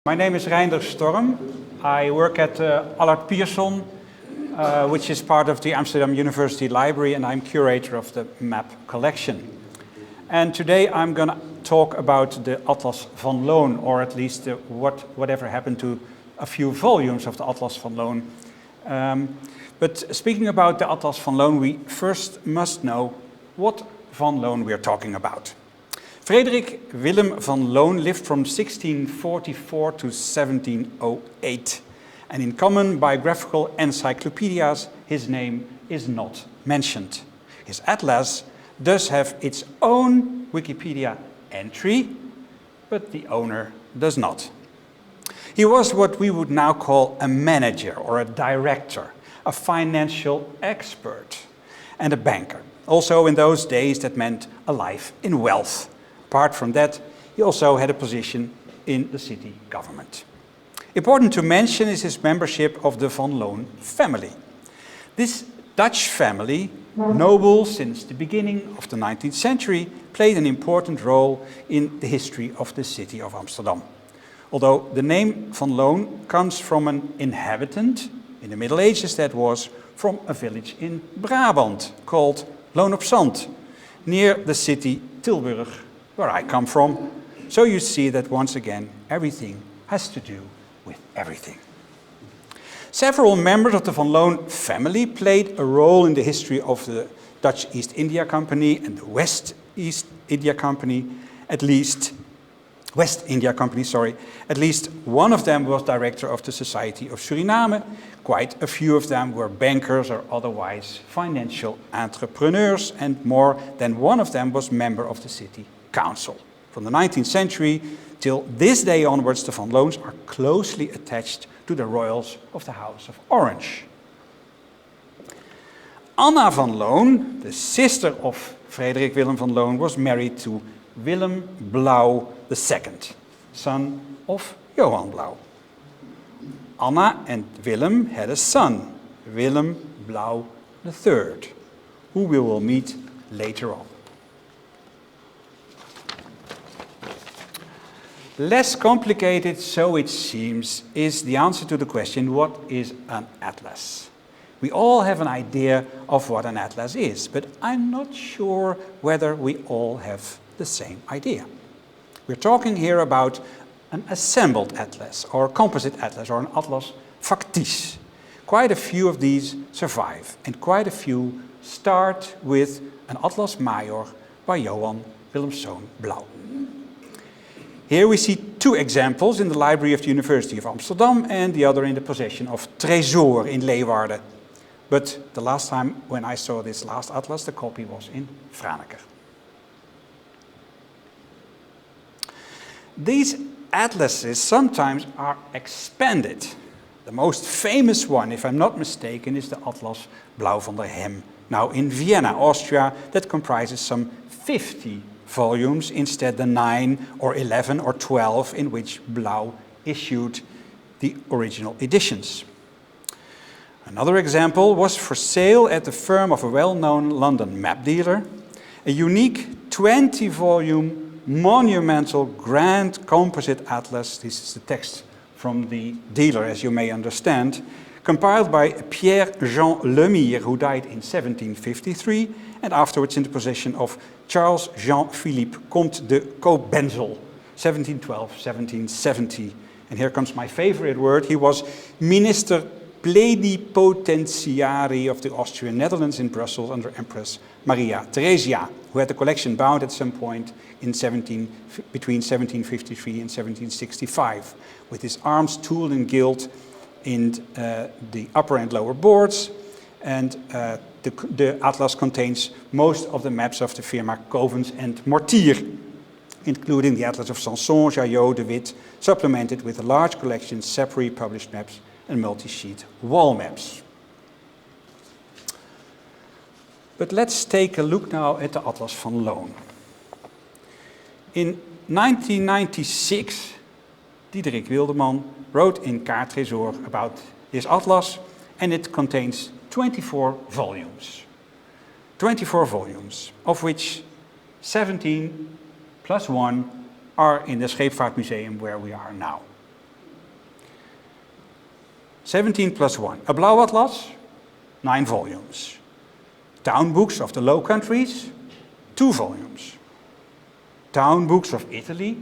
My name is Reinder Storm. I work at Allard Pierson, which is part of the Amsterdam University Library, and I'm curator of the map collection. And today I'm going to talk about the Atlas van Loon, or at least whatever happened to a few volumes of the Atlas van Loon. But speaking about the Atlas van Loon, we first must know what van Loon we are talking about. Frederik Willem van Loon lived from 1644 to 1708, and in common biographical encyclopedias his name is not mentioned. His atlas does have its own Wikipedia entry, but the owner does not. He was what we would now call a manager or a director, a financial expert, and a banker. Also in those days that meant a life in wealth. Apart from that, he also had a position in the city government. Important to mention is his membership of the Van Loon family. This Dutch family, noble since the beginning of the 19th century, played an important role in the history of the city of Amsterdam. Although the name Van Loon comes from an inhabitant, in the Middle Ages that was, from a village in Brabant called Loon op Zand, near the city Tilburg, where I come from. So you see that once again, everything has to do with everything. Several members of the Van Loon family played a role in the history of the Dutch East India Company and the West India Company. At least one of them was director of the Society of Suriname. Quite a few of them were bankers or otherwise financial entrepreneurs, and more than one of them was member of the city council. From the 19th century till this day onwards, the Van Loons are closely attached to the royals of the House of Orange. Anna van Loon, the sister of Frederik Willem van Loon, was married to Willem Blauw II, son of Johan Blauw. Anna and Willem had a son, Willem Blauw III, who we will meet later on. Less complicated, so it seems, is the answer to the question, what is an atlas? We all have an idea of what an atlas is, but I'm not sure whether we all have the same idea. We're talking here about an assembled atlas, or a composite atlas, or an atlas factice. Quite a few of these survive, and quite a few start with an atlas major by Johan Willemszoon Blauw. Here we see two examples in the library of the University of Amsterdam and the other in the possession of Tresor in Leeuwarden. But the last time when I saw this last atlas, the copy was in Franeker. These atlases sometimes are expanded. The most famous one, if I'm not mistaken, is the Atlas Blauw van der Hem, now in Vienna, Austria, that comprises some 50 volumes instead the 9 or 11 or 12 in which Blauw issued the original editions. Another example was for sale at the firm of a well-known London map dealer, a unique 20-volume monumental grand composite atlas. This is the text from the dealer, as you may understand, compiled by Pierre-Jean Lemire, who died in 1753, and afterwards in the possession of Charles Jean-Philippe Comte de Cobenzl, 1712-1770. And here comes my favorite word. He was Minister Plenipotentiary of the Austrian Netherlands in Brussels under Empress Maria Theresia, who had the collection bound at some point in between 1753 and 1765, with his arms tooled and gilt in the upper and lower boards, and the atlas contains most of the maps of the firma Covens and Mortier, including the atlas of Sanson, Jaillot, de Witt, supplemented with a large collection of separately published maps and multi-sheet wall maps. But let's take a look now at the Atlas van Loon. In 1996, Diederik Wildeman wrote in Kaarttresor about this atlas, and it contains 24 volumes. 24 volumes, of which 17 plus 1 are in the Scheepvaartmuseum where we are now. 17 plus 1. A Blauw Atlas, 9 volumes. Town books of the Low Countries, 2 volumes. Town books of Italy,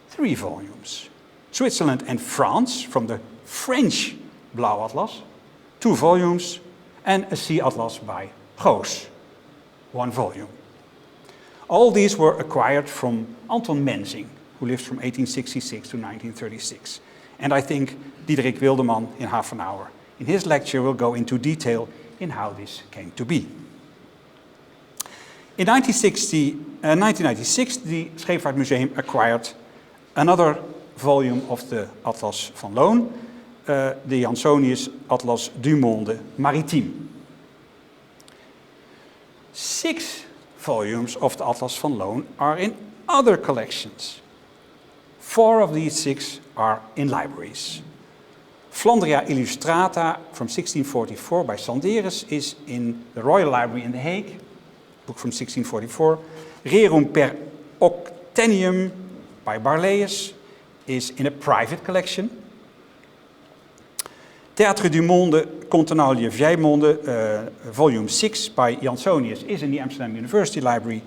3 volumes. Switzerland and France, from the French Blauw Atlas, 2 volumes. And a Sea Atlas by Goos, 1 volume. All these were acquired from Anton Mensing, who lived from 1866 to 1936. And I think Diederik Wildeman, in half an hour, in his lecture, will go into detail in how this came to be. In 1996, the Scheepvaartmuseum acquired another volume of the Atlas van Loon, the Jansonius Atlas du Monde Maritime. 6 volumes of the Atlas van Loon are in other collections. 4 of these 6 are in libraries. Flandria Illustrata from 1644 by Sanderus is in the Royal Library in The Hague, book from 1644. Rerum per Octennium by Barleyus is in a private collection. Théâtre du Monde, Contenaulier Vijmonde, volume 6 by Jansonius is in the Amsterdam University Library.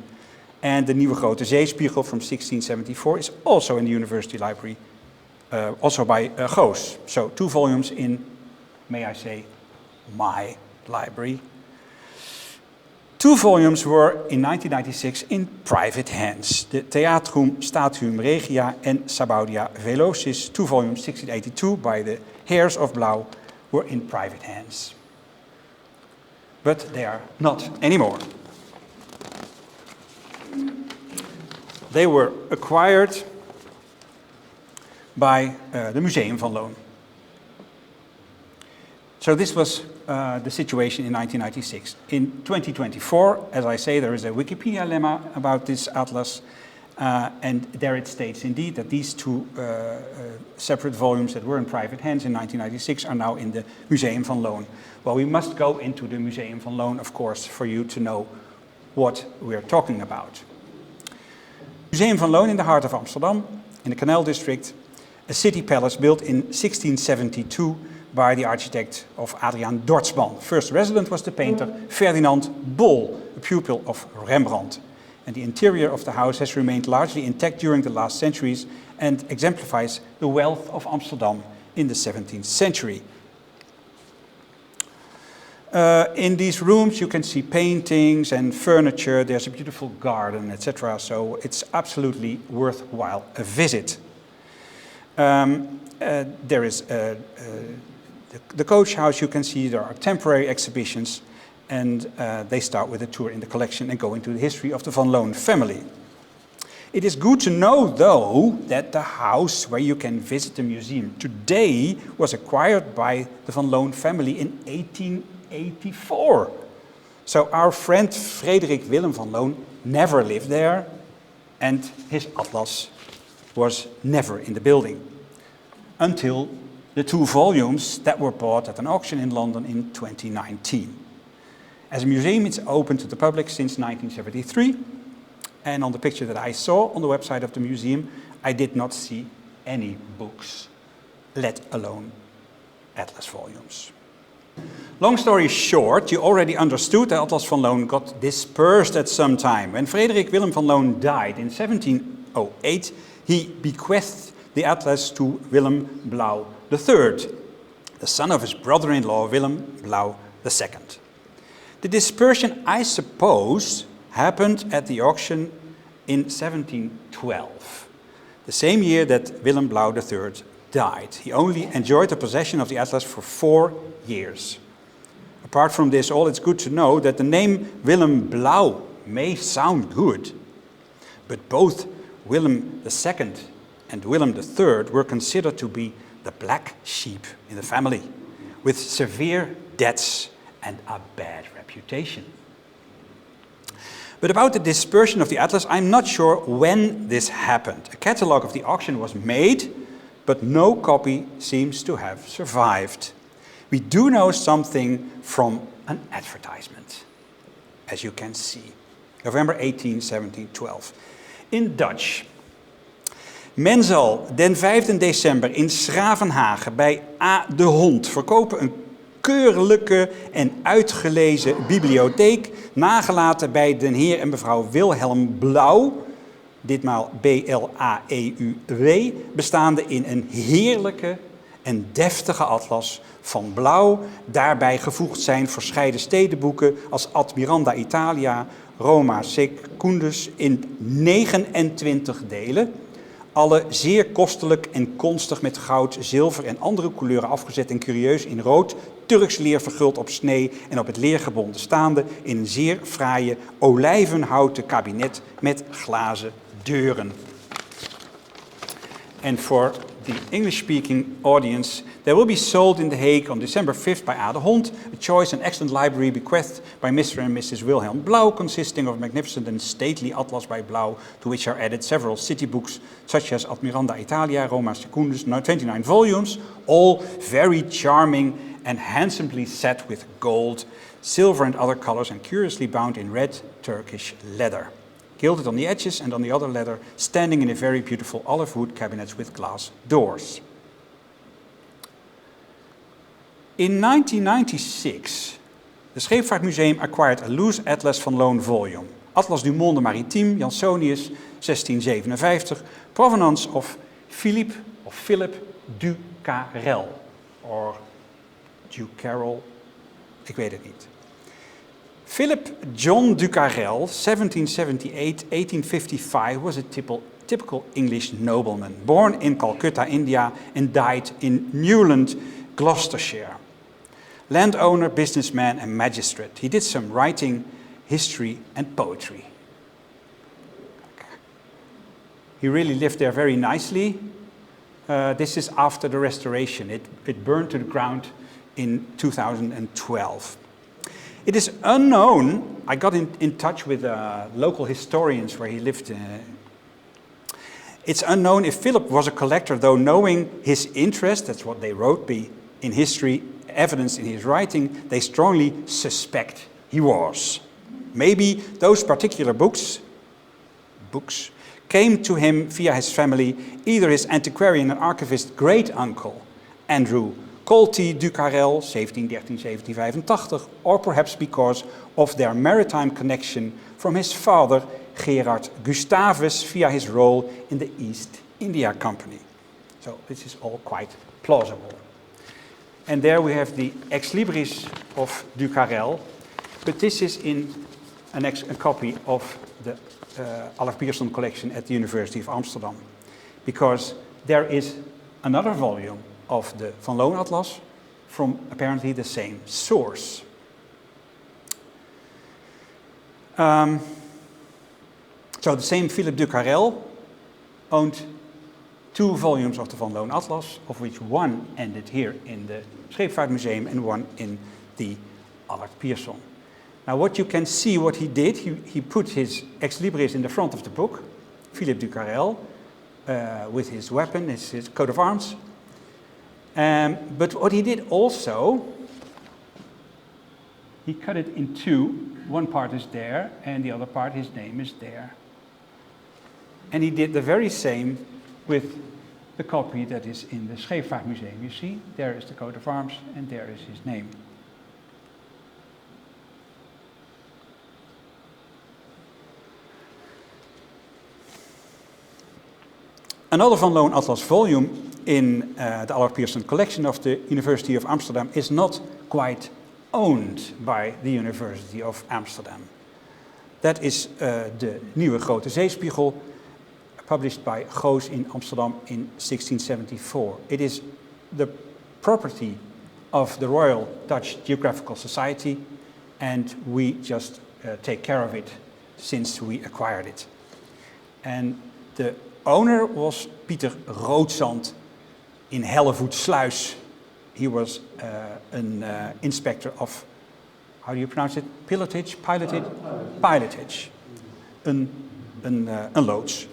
And the Nieuwe Grote Zeespiegel from 1674 is also in the University Library, also by Goos. So 2 volumes in, may I say, my library. 2 volumes were in 1996 in private hands. The Theatrum Statuum Regia and Sabaudia Velocis, 2 volumes 1682 by the Heirs of Blauw, were in private hands. But they are not anymore. They were acquired by the Museum van Loon. So this was the situation in 1996. In 2024, as I say, there is a Wikipedia lemma about this atlas, and there it states indeed that these 2 separate volumes that were in private hands in 1996 are now in the Museum van Loon. Well, we must go into the Museum van Loon, of course, for you to know what we're talking about. Museum van Loon in the heart of Amsterdam, in the Canal District, a city palace built in 1672 by the architect of Adriaan Dortsman. First resident was the painter Ferdinand Bol, a pupil of Rembrandt. And the interior of the house has remained largely intact during the last centuries and exemplifies the wealth of Amsterdam in the 17th century. In these rooms you can see paintings and furniture, there's a beautiful garden, etc. So it's absolutely worthwhile a visit. There is the coach house, you can see there are temporary exhibitions, and they start with a tour in the collection and go into the history of the Van Loon family. It is good to know, though, that the house where you can visit the museum today was acquired by the Van Loon family in 1884. So our friend Frederik Willem van Loon never lived there, and his atlas was never in the building until the 2 volumes that were bought at an auction in London in 2019. As a museum, it's open to the public since 1973, and on the picture that I saw on the website of the museum, I did not see any books, let alone atlas volumes. Long story short, you already understood that Atlas van Loon got dispersed at some time. When Frederik Willem van Loon died in 1708, he bequeathed the atlas to Willem Blauw III, the son of his brother-in-law Willem Blauw II. The dispersion, I suppose, happened at the auction in 1712, the same year that Willem Blauw III died. He only enjoyed the possession of the atlas for 4 years. Apart from this all, it's good to know that the name Willem Blauw may sound good, but both Willem II and Willem III were considered to be the black sheep in the family, with severe debts and a bad reputation. But about the dispersion of the atlas, I'm not sure when this happened. A catalogue of the auction was made, but no copy seems to have survived. We do know something from an advertisement, as you can see. November 18, 1712. In Dutch. Men zal den 5 december in Schravenhagen bij A. de Hond verkopen een keurlijke en uitgelezen bibliotheek, nagelaten bij den heer en mevrouw Wilhelm Blauw, ditmaal B-L-A-E-U-W, bestaande in een heerlijke en deftige atlas van Blauw. Daarbij gevoegd zijn verscheiden stedenboeken als Admiranda Italia, Roma Secundus in 29 delen. Alle zeer kostelijk en konstig met goud, zilver en andere kleuren afgezet en curieus in rood, Turks leer verguld op snee en op het leer gebonden staande in een zeer fraaie olijvenhouten kabinet met glazen deuren. And for the English-speaking audience, they will be sold in The Hague on December 5th by A. de Hond, a choice and excellent library bequeathed by Mr. and Mrs. Wilhelm Blauw, consisting of a magnificent and stately atlas by Blauw, to which are added several city books, such as Admiranda Italia, Roma Secundus, 29 volumes, all very charming and handsomely set with gold, silver and other colors, and curiously bound in red Turkish leather, gilded on the edges and on the other leather, standing in a very beautiful olive wood cabinets with glass doors. In 1996, the Scheepvaartmuseum acquired a loose atlas van Loon volume, Atlas du Monde Maritime, Jansonius, 1657, provenance of Philip du Carrel, or du Carroll, ik weet het niet. Philip John du Carrel, 1778-1855, was a typical English nobleman, born in Calcutta, India, and died in Newland, Gloucestershire. Landowner, businessman, and magistrate. He did some writing, history, and poetry. He really lived there very nicely. This is after the restoration. It burned to the ground in 2012. It is unknown. I got in touch with local historians where he lived. It's unknown if Philip was a collector, though knowing his interest, that's what they wrote, in history, evidence in his writing, they strongly suspect he was. Maybe those particular books came to him via his family, either his antiquarian and archivist great-uncle, Andrew Colty du Carrel, 1713-1785, or perhaps because of their maritime connection from his father, Gerard Gustavus, via his role in the East India Company. So this is all quite plausible. And there we have the Ex Libris of du Carrel, but this is in a copy of the Allard Pierson collection at the University of Amsterdam, because there is another volume of the Van Loon Atlas from apparently the same source. So the same Philip du Carrel owned 2 volumes of the Van Loon Atlas, of which one ended here in the Scheepvaartmuseum and one in the Allard Pierson. Now what you can see what he did, he put his Ex Libris in the front of the book, Philip du Carrel, with his weapon, his coat of arms. But what he did also, he cut it in 2. One part is there, and the other part, his name is there. And he did the very same with the copy that is in the Scheepvaartmuseum. You see, there is the coat of arms, and there is his name. Another Van Loon Atlas volume in the Allard Pierson collection of the University of Amsterdam is not quite owned by the University of Amsterdam. That is the Nieuwe Grote Zeespiegel, published by Goos in Amsterdam in 1674. It is the property of the Royal Dutch Geographical Society, and we just take care of it since we acquired it. And the owner was Pieter Roodzand in Hellevoetsluis. He was an inspector of, how do you pronounce it? Pilotage? Pilotage. Een loods.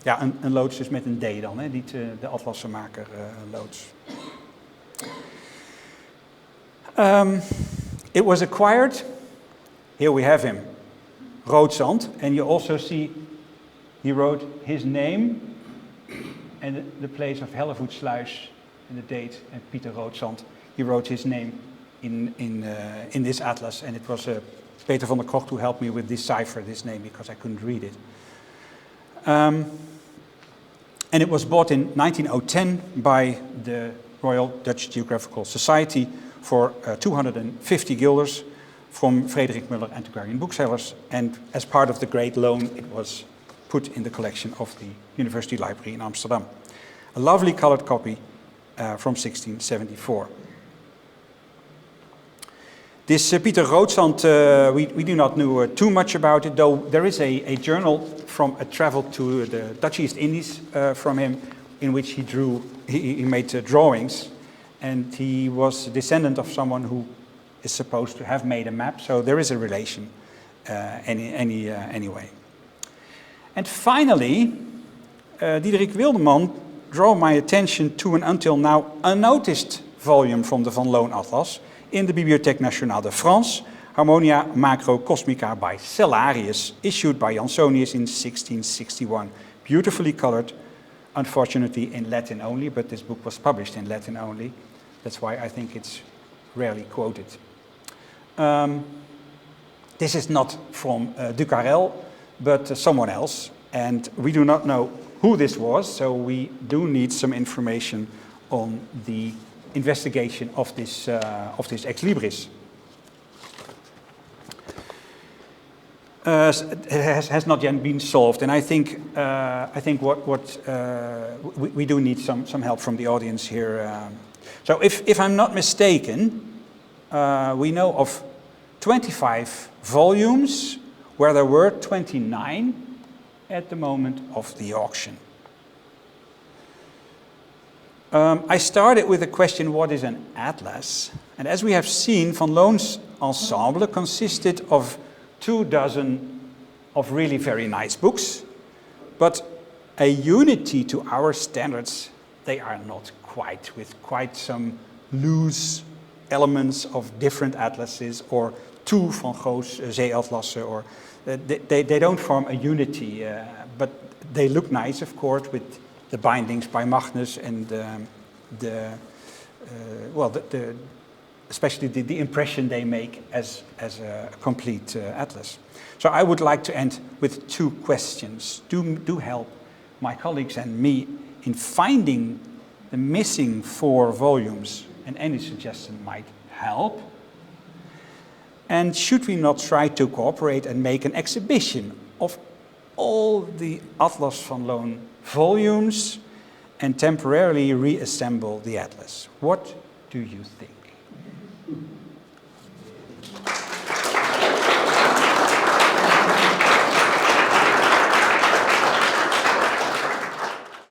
Ja, een loods dus met een D dan, hè? Niet de atlassenmaker loods. It was acquired. Here we have him, Roodzand. And you also see he wrote his name and the place of Hellevoetsluis and the date, and Pieter Roodzand, he wrote his name in this atlas, and it was Peter van der Krocht who helped me with decipher this name because I couldn't read it. And it was bought in 1910 by the Royal Dutch Geographical Society for 250 guilders from Frederik Muller Antiquarian Booksellers, and as part of the Great Loan it was put in the collection of the University Library in Amsterdam. A lovely colored copy from 1674. This Pieter Roodzand, we do not know too much about it, though there is a journal from a travel to the Dutch East Indies from him, in which he made drawings, and he was a descendant of someone who is supposed to have made a map, so there is a relation anyway. And finally, Diederik Wildeman drew my attention to an until now unnoticed volume from the Van Loon Atlas in the Bibliothèque Nationale de France, Harmonia Macro Cosmica by Cellarius, issued by Jansonius in 1661. Beautifully colored, unfortunately in Latin only, but this book was published in Latin only. That's why I think it's rarely quoted. This is not from Ducarel, but someone else, and we do not know who this was, so we do need some information on the investigation of this ex libris. It has not yet been solved, and I think we do need some help from the audience here. So if I'm not mistaken, we know of 25 volumes where there were 29 at the moment of the auction. I started with the question, what is an atlas? And as we have seen, Van Loon's ensemble consisted of 24 of really very nice books, but a unity to our standards, they are not quite, with quite some loose elements of different atlases, or two Van Gogh's zeeatlassen, or they don't form a unity, but they look nice, of course, with the bindings by Magnus and especially the impression they make as a complete atlas. So I would like to end with two questions. Do help my colleagues and me in finding the missing 4 volumes, and any suggestion might help. And should we not try to cooperate and make an exhibition of all the Atlas van Loon volumes and temporarily reassemble the atlas? What do you think?